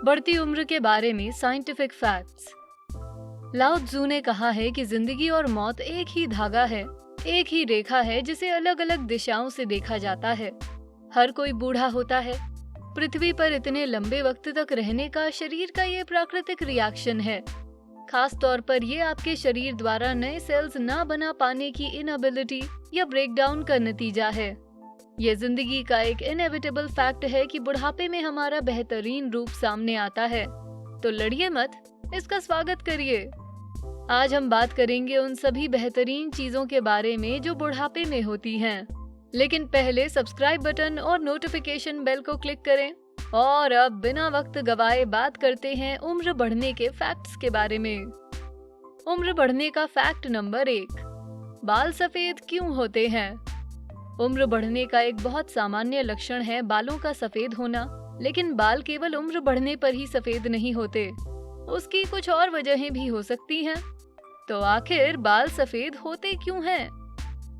बढ़ती उम्र के बारे में साइंटिफिक फैक्ट्स। लाओ त्जू ने कहा है कि जिंदगी और मौत एक ही धागा है, एक ही रेखा है जिसे अलग अलग दिशाओं से देखा जाता है। हर कोई बूढ़ा होता है। पृथ्वी पर इतने लंबे वक्त तक रहने का शरीर का ये प्राकृतिक रिएक्शन है। खास तौर पर ये आपके शरीर द्वारा नए सेल्स ना बना पाने की इनएबिलिटी या ब्रेकडाउन का नतीजा है। ये जिंदगी का एक इनएविटेबल फैक्ट है कि बुढ़ापे में हमारा बेहतरीन रूप सामने आता है। तो लड़िए मत, इसका स्वागत करिए। आज हम बात करेंगे उन सभी बेहतरीन चीजों के बारे में जो बुढ़ापे में होती हैं। लेकिन पहले सब्सक्राइब बटन और नोटिफिकेशन बेल को क्लिक करें। और अब बिना वक्त गवाए बात करते हैं उम्र बढ़ने के फैक्ट्स के बारे में। उम्र बढ़ने का फैक्ट नंबर 1, बाल सफेद क्यों होते हैं? उम्र बढ़ने का एक बहुत सामान्य लक्षण है बालों का सफेद होना, लेकिन बाल केवल उम्र बढ़ने पर ही सफेद नहीं होते। उसकी कुछ और वजहें भी हो सकती हैं। तो आखिर बाल सफेद होते क्यों हैं?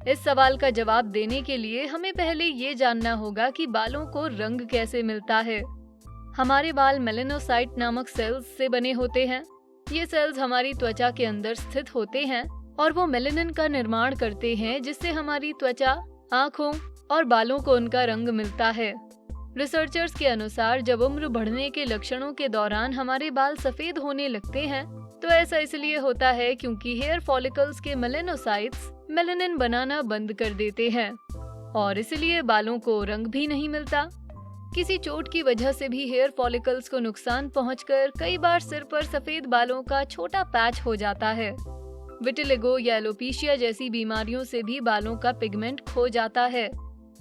इस सवाल का जवाब देने के लिए हमें पहले ये जानना होगा कि बालों को रंग कैसे मिलता है। हमारे बाल मेलेनोसाइट नामक सेल्स से बने होते हैं। ये सेल्स हमारी त्वचा के अंदर स्थित होते हैं और वो मेलेनिन का निर्माण करते हैं, जिससे हमारी त्वचा, आँखों और बालों को उनका रंग मिलता है। रिसर्चर्स के अनुसार जब उम्र बढ़ने के लक्षणों के दौरान हमारे बाल सफेद होने लगते हैं तो ऐसा इसलिए होता है क्योंकि हेयर फॉलिकल्स के मेलेनोसाइट्स मेलानिन बनाना बंद कर देते हैं और इसलिए बालों को रंग भी नहीं मिलता। किसी चोट की वजह से भी हेयर फॉलिकल्स को नुकसान पहुंचकर कई बार सिर पर सफेद बालों का छोटा पैच हो जाता है। विटिलिगो या एलोपेशिया जैसी बीमारियों से भी बालों का पिगमेंट खो जाता है।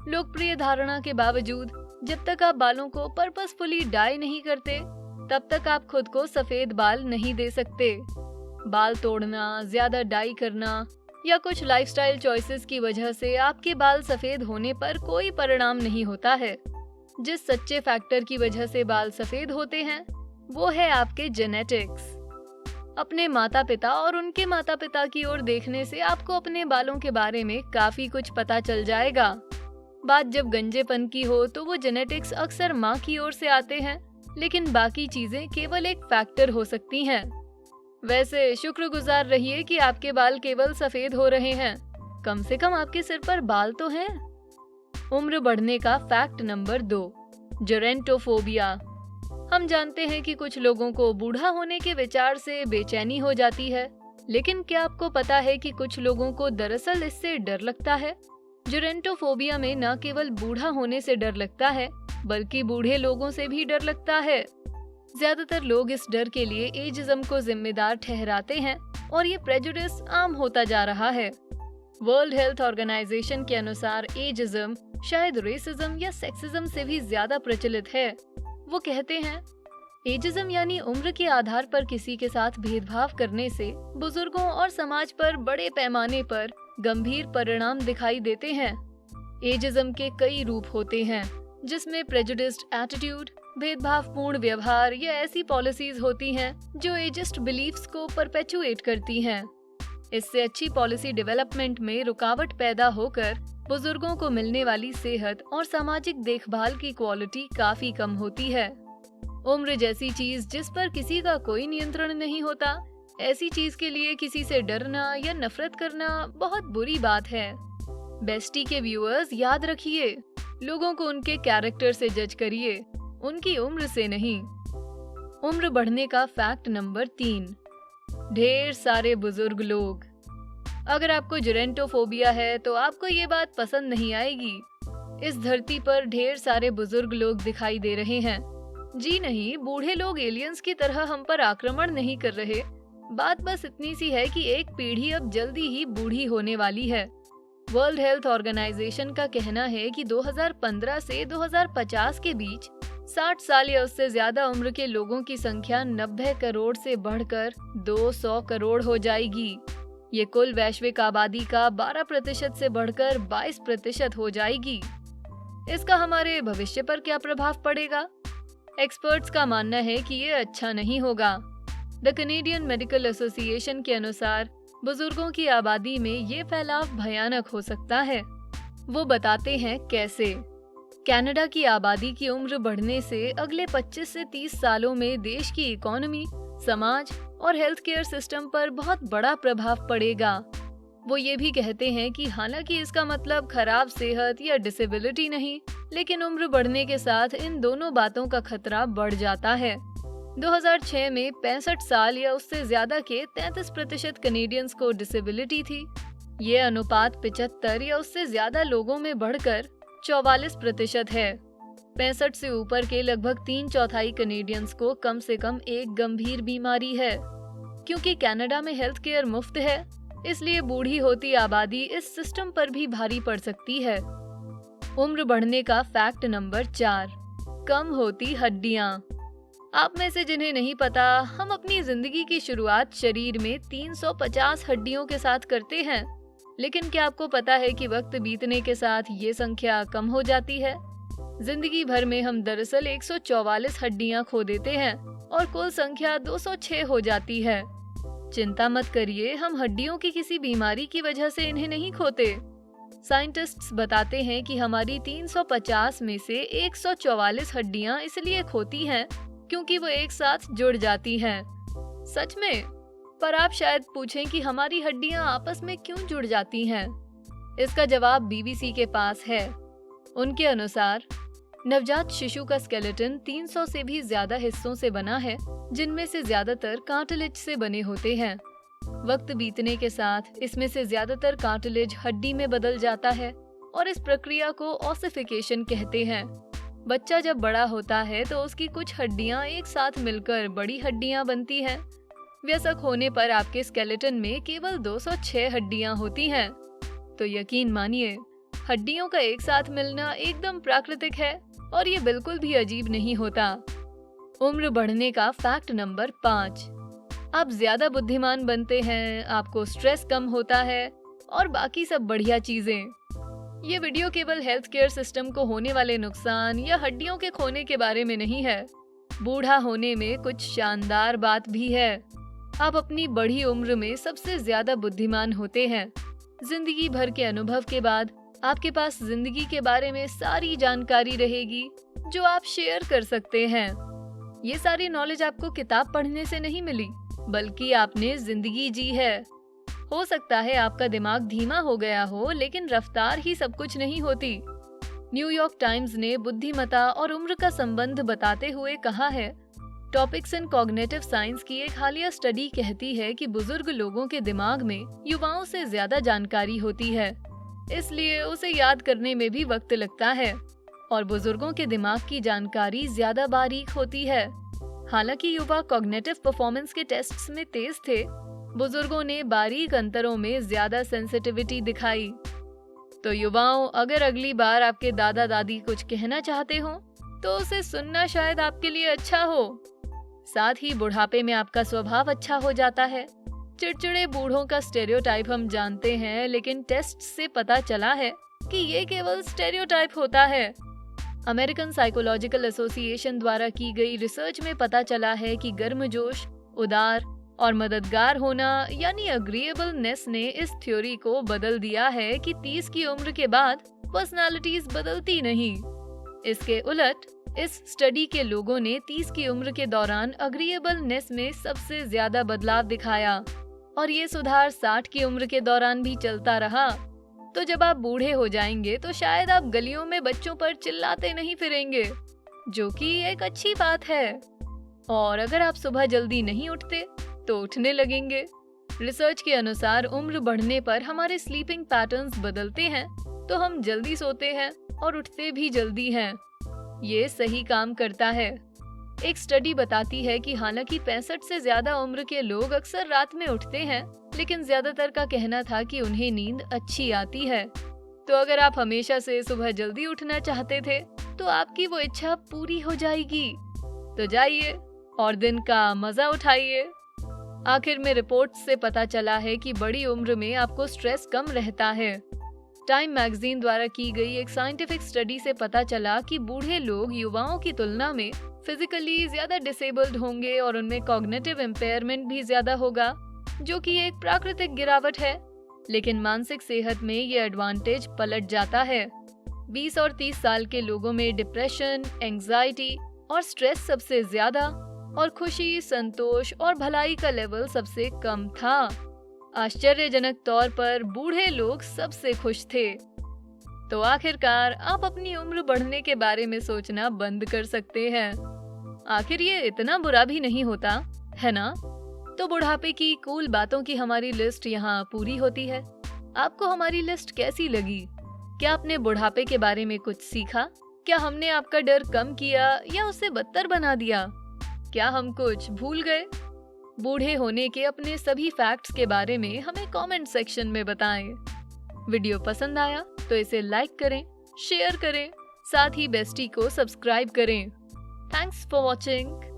लोकप्रिय धारणा के बावजूद जब तक आप बालों को पर्पसफुली डाई नहीं करते तब तक आप खुद को सफेद बाल नहीं दे सकते। बाल तोड़ना, ज्यादा डाई करना या कुछ लाइफस्टाइल चॉइसेस की वजह से आपके बाल सफेद होने पर कोई परिणाम नहीं होता है। जिस सच्चे फैक्टर की वजह से बाल सफेद होते हैं वो है आपके जेनेटिक्स। अपने माता पिता और उनके माता पिता की ओर देखने से आपको अपने बालों के बारे में काफी कुछ पता चल जाएगा। बात जब गंजेपन की हो तो वो जेनेटिक्स अक्सर माँ की ओर से आते हैं, लेकिन बाकी चीजें केवल एक फैक्टर हो सकती हैं। वैसे शुक्रगुजार रहिए कि आपके बाल केवल सफेद हो रहे हैं, कम से कम आपके सिर पर बाल तो हैं। उम्र बढ़ने का फैक्ट नंबर 2, जेरोंटोफोबिया। हम जानते हैं कि कुछ लोगों को बूढ़ा होने के विचार से बेचैनी हो जाती है, लेकिन क्या आपको पता है कि कुछ लोगों को दरअसल इससे डर लगता है? जेरोंटोफोबिया में न केवल बूढ़ा होने से डर लगता है, बल्कि बूढ़े लोगों से भी डर लगता है। ज्यादातर लोग इस डर के लिए एजिज्म को जिम्मेदार ठहराते हैं और ये प्रेजुडिस आम होता जा रहा है। वर्ल्ड हेल्थ ऑर्गेनाइजेशन के अनुसार एजिज्म शायद रेसिज्म या सेक्सिज्म से भी ज्यादा प्रचलित है। वो कहते हैं, एजिज्म यानी उम्र के आधार पर किसी के साथ भेदभाव करने से बुजुर्गों और समाज पर बड़े पैमाने पर गंभीर परिणाम दिखाई देते हैं। एजिज्म के कई रूप होते हैं, जिसमें प्रेजुडिस्ड एटीट्यूड, भेदभावपूर्ण व्यवहार या ऐसी पॉलिसीज होती हैं जो एजिस्ट बिलीफ्स को परपेचुएट करती हैं। इससे अच्छी पॉलिसी डेवलपमेंट में रुकावट पैदा होकर बुजुर्गों को मिलने वाली सेहत और सामाजिक देखभाल की क्वालिटी काफी कम होती है। उम्र जैसी चीज जिस पर किसी का कोई नियंत्रण नहीं होता, ऐसी चीज के लिए किसी से डरना या नफरत करना बहुत बुरी बात है। बेस्टी के व्यूअर्स, याद रखिए, लोगों को उनके कैरेक्टर से जज करिए, उनकी उम्र से नहीं। उम्र बढ़ने का फैक्ट नंबर 3, ढेर सारे बुजुर्ग लोग। अगर आपको जेरोंटोफोबिया है तो आपको ये बात पसंद नहीं आएगी। इस धरती पर ढेर सारे बुजुर्ग लोग दिखाई दे रहे हैं। जी नहीं, बूढ़े लोग एलियंस की तरह हम पर आक्रमण नहीं कर रहे। बात बस इतनी सी है कि एक पीढ़ी अब जल्दी ही बूढ़ी होने वाली है। वर्ल्ड हेल्थ ऑर्गेनाइजेशन का कहना है कि 2015 से 2050 के बीच 60 साल या उससे ज्यादा उम्र के लोगों की संख्या 90 करोड़ से बढ़कर 200 करोड़ हो जाएगी। ये कुल वैश्विक आबादी का 12% से बढ़कर 22% हो जाएगी। इसका हमारे भविष्य पर क्या प्रभाव पड़ेगा? एक्सपर्ट्स का मानना है कि ये अच्छा नहीं होगा। द कैनेडियन मेडिकल एसोसिएशन के अनुसार बुजुर्गों की आबादी में ये फैलाव भयानक हो सकता है। वो बताते हैं कैसे। कनाडा की आबादी की उम्र बढ़ने से अगले 25 से 30 सालों में देश की इकोनॉमी, समाज और हेल्थ केयर सिस्टम पर बहुत बड़ा प्रभाव पड़ेगा। वो ये भी कहते हैं कि हालांकि इसका मतलब खराब सेहत या डिसेबिलिटी नहीं, लेकिन उम्र बढ़ने के साथ इन दोनों बातों का खतरा बढ़ जाता है। 2006 में 65 साल या उससे ज्यादा के 33% कनेडियंस को डिसेबिलिटी थी। ये अनुपात 75 या उससे ज्यादा लोगों में बढ़कर 44% है। 65 से ऊपर के लगभग 3/4 कनेडियंस को कम से कम एक गंभीर बीमारी है। क्योंकि कनाडा में हेल्थ केयर मुफ्त है, इसलिए बूढ़ी होती आबादी इस सिस्टम पर भी भारी पड़ सकती है। उम्र बढ़ने का फैक्ट नंबर 4, कम होती हड्डियां। आप में से जिन्हें नहीं पता, हम अपनी जिंदगी की शुरुआत शरीर में 350 हड्डियों के साथ करते हैं, लेकिन क्या आपको पता है कि वक्त बीतने के साथ ये संख्या कम हो जाती है? जिंदगी भर में हम दरअसल 144 हड्डियां खो देते हैं और कुल संख्या 206 हो जाती है। चिंता मत करिए, हम हड्डियों की किसी बीमारी की वजह से इन्हें नहीं खोते। साइंटिस्ट्स बताते हैं कि हमारी 350 में से 144 हड्डियां इसलिए खोती हैं क्योंकि वो एक साथ जुड़ जाती हैं। सच में? पर आप शायद पूछें कि हमारी हड्डियां आपस में क्यों जुड़ जाती हैं? इसका जवाब बीबीसी के पास है। उनके अनुसार नवजात शिशु का स्केलेटन 300 से भी ज्यादा हिस्सों से बना है, जिनमें से ज्यादातर कार्टिलेज से बने होते हैं। वक्त बीतने के साथ इसमें से ज्यादातर कार्टिलेज हड्डी में बदल जाता है और इस प्रक्रिया को ऑसिफिकेशन कहते हैं। बच्चा जब बड़ा होता है तो उसकी कुछ हड्डियां एक साथ मिलकर बड़ी हड्डियां बनती हैं। वयस्क होने पर आपके स्केलेटन में केवल 206 हड्डियां होती हैं। तो यकीन मानिए, हड्डियों का एक साथ मिलना एकदम प्राकृतिक है और ये बिल्कुल भी अजीब नहीं होता। उम्र बढ़ने का फैक्ट नंबर 5, आप ज्यादा बुद्धिमान बनते हैं, आपको स्ट्रेस कम होता है और बाकी सब बढ़िया चीजें। ये वीडियो केवल हेल्थ केयर सिस्टम को होने वाले नुकसान या हड्डियों के खोने के बारे में नहीं है। बूढ़ा होने में कुछ शानदार बात भी है। आप अपनी बढ़ी उम्र में सबसे ज्यादा बुद्धिमान होते हैं। जिंदगी भर के अनुभव के बाद आपके पास जिंदगी के बारे में सारी जानकारी रहेगी जो आप शेयर कर सकते हैं। ये सारी नॉलेज आपको किताब पढ़ने से नहीं मिली, बल्कि आपने जिंदगी जी है। हो सकता है आपका दिमाग धीमा हो गया हो, लेकिन रफ्तार ही सब कुछ नहीं होती। न्यूयॉर्क टाइम्स ने बुद्धिमत्ता और उम्र का संबंध बताते हुए कहा है, टॉपिक्स इन कॉग्निटिव साइंस की एक हालिया स्टडी कहती है कि बुजुर्ग लोगों के दिमाग में युवाओं से ज्यादा जानकारी होती है, इसलिए उसे याद करने में भी वक्त लगता है और बुजुर्गों के दिमाग की जानकारी ज्यादा बारीक होती है। हालांकि युवा कॉग्निटिव परफॉर्मेंस के टेस्ट्स में तेज थे, बुजुर्गों ने बारीक अंतरों में ज्यादा सेंसिटिविटी दिखाई। तो युवाओं, अगर अगली बार आपके दादा दादी कुछ कहना चाहते हो तो उसे सुनना शायद आपके लिए अच्छा हो। साथ ही बुढ़ापे में आपका स्वभाव अच्छा हो जाता है। चिड़चिड़े बूढ़ों का स्टेरियोटाइप हम जानते हैं, लेकिन टेस्ट से पता चला है कि ये केवल स्टेरियोटाइप होता है। अमेरिकन साइकोलॉजिकल एसोसिएशन द्वारा की गई रिसर्च में पता चला है कि गर्मजोश, उदार और मददगार होना यानी अग्रीएबलनेस ने इस थ्योरी को बदल दिया है कि 30 की उम्र के बाद पर्सनालिटीज बदलती नहीं। इसके उलट इस स्टडी के लोगों ने 30 की उम्र के दौरान अग्रीएबलनेस में सबसे ज्यादा बदलाव दिखाया और ये सुधार 60 की उम्र के दौरान भी चलता रहा। तो जब आप बूढ़े हो जाएंगे तो शायद आप गलियों में बच्चों पर चिल्लाते नहीं फिरेंगे, जो कि एक अच्छी बात है। और अगर आप सुबह जल्दी नहीं उठते तो उठने लगेंगे। रिसर्च के अनुसार उम्र बढ़ने पर हमारे स्लीपिंग पैटर्न्स बदलते हैं, तो हम जल्दी सोते हैं और उठते भी जल्दी हैं। ये सही काम करता है। एक स्टडी बताती है कि हालांकि 65 से ज्यादा उम्र के लोग अक्सर रात में उठते हैं, लेकिन ज्यादातर का कहना था कि उन्हें नींद अच्छी आती है। तो अगर आप हमेशा से सुबह जल्दी उठना चाहते थे तो आपकी वो इच्छा पूरी हो जाएगी। तो जाइए और दिन का मजा उठाइए। आखिर में रिपोर्ट से पता चला है कि बड़ी उम्र में आपको स्ट्रेस कम रहता है। टाइम मैगजीन द्वारा की गई एक साइंटिफिक स्टडी से पता चला कि बूढ़े लोग युवाओं की तुलना में फिजिकली ज्यादा डिसेबल्ड होंगे और उनमें कॉग्निटिव इम्पेयरमेंट भी ज्यादा होगा, जो कि एक प्राकृतिक गिरावट है। लेकिन मानसिक सेहत में ये एडवांटेज पलट जाता है। 20 और 30 साल के लोगों में डिप्रेशन, एंजाइटी और स्ट्रेस सबसे ज्यादा और खुशी, संतोष और भलाई का लेवल सबसे कम था। आश्चर्यजनक तौर पर बूढ़े लोग सबसे खुश थे। तो आखिरकार आप अपनी उम्र बढ़ने के बारे में सोचना बंद कर सकते हैं। आखिर ये इतना बुरा भी नहीं होता, है ना? तो बुढ़ापे की कूल बातों की हमारी लिस्ट यहाँ पूरी होती है। आपको हमारी लिस्ट कैसी लगी? क्या आपने बुढ़ापे के बारे में कुछ सीखा? क्या हमने आपका डर कम किया या उसे बदतर बना दिया? क्या हम कुछ भूल गए? बूढ़े होने के अपने सभी फैक्ट्स के बारे में हमें कमेंट सेक्शन में बताएं। वीडियो पसंद आया तो इसे लाइक करें, शेयर करें, साथ ही बेस्टी को सब्सक्राइब करें। Thanks for watching.